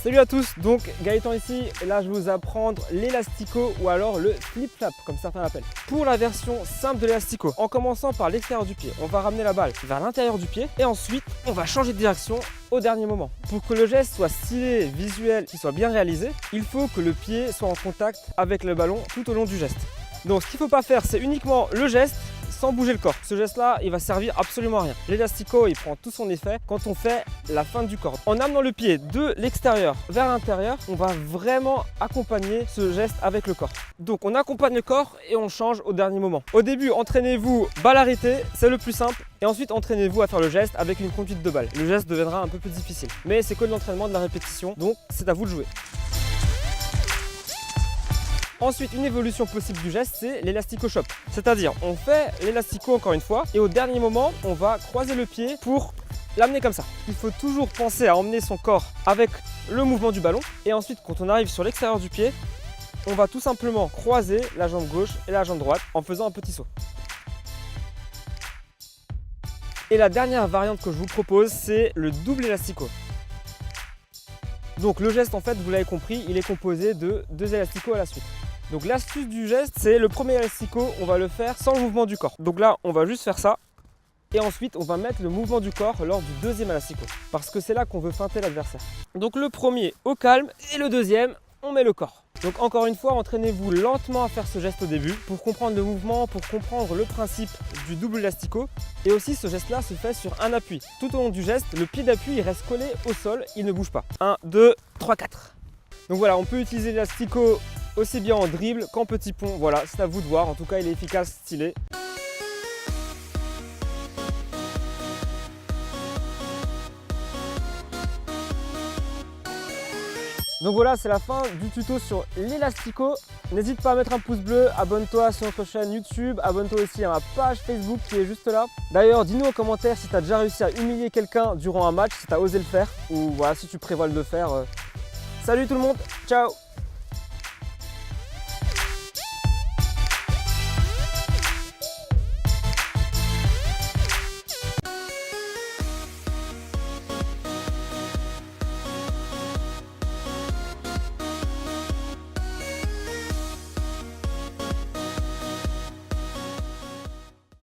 Salut à tous, donc Gaëtan ici, et là je vais vous apprendre l'élastico ou alors le flip-flap comme certains l'appellent. Pour la version simple de l'élastico, en commençant par l'extérieur du pied, on va ramener la balle vers l'intérieur du pied et ensuite on va changer de direction au dernier moment. Pour que le geste soit stylé, visuel, qu'il soit bien réalisé, il faut que le pied soit en contact avec le ballon tout au long du geste. Donc ce qu'il ne faut pas faire, c'est uniquement le geste sans bouger le corps. Ce geste-là, il va servir absolument à rien. L'élastico, il prend tout son effet quand on fait la fin du corps. En amenant le pied de l'extérieur vers l'intérieur, on va vraiment accompagner ce geste avec le corps. Donc on accompagne le corps et on change au dernier moment. Au début, entraînez-vous balle arrêtée, c'est le plus simple. Et ensuite, entraînez-vous à faire le geste avec une conduite de balle. Le geste deviendra un peu plus difficile. Mais c'est que de l'entraînement, de la répétition, donc c'est à vous de jouer. Ensuite, une évolution possible du geste, c'est l'élastico chop. C'est-à-dire, on fait l'élastico encore une fois et au dernier moment, on va croiser le pied pour l'amener comme ça. Il faut toujours penser à emmener son corps avec le mouvement du ballon. Et ensuite, quand on arrive sur l'extérieur du pied, on va tout simplement croiser la jambe gauche et la jambe droite en faisant un petit saut. Et la dernière variante que je vous propose, c'est le double élastico. Donc le geste, en fait, vous l'avez compris, il est composé de 2 élasticos à la suite. Donc l'astuce du geste, c'est le premier élastico, on va le faire sans le mouvement du corps. Donc là, on va juste faire ça. Et ensuite, on va mettre le mouvement du corps lors du deuxième élastico. Parce que c'est là qu'on veut feinter l'adversaire. Donc le premier au calme et le deuxième, on met le corps. Donc encore une fois, entraînez-vous lentement à faire ce geste au début pour comprendre le mouvement, pour comprendre le principe du double élastico. Et aussi, ce geste-là se fait sur un appui. Tout au long du geste, le pied d'appui il reste collé au sol, il ne bouge pas. 1, 2, 3, 4. Donc voilà, on peut utiliser l'élastico aussi bien en dribble qu'en petit pont. Voilà, c'est à vous de voir. En tout cas, il est efficace, stylé. Donc voilà, c'est la fin du tuto sur l'élastico. N'hésite pas à mettre un pouce bleu, abonne-toi sur notre chaîne YouTube, abonne-toi aussi à ma page Facebook qui est juste là. D'ailleurs, dis-nous en commentaire si tu as déjà réussi à humilier quelqu'un durant un match, si tu as osé le faire, ou voilà, si tu prévois de le faire. Salut tout le monde, ciao!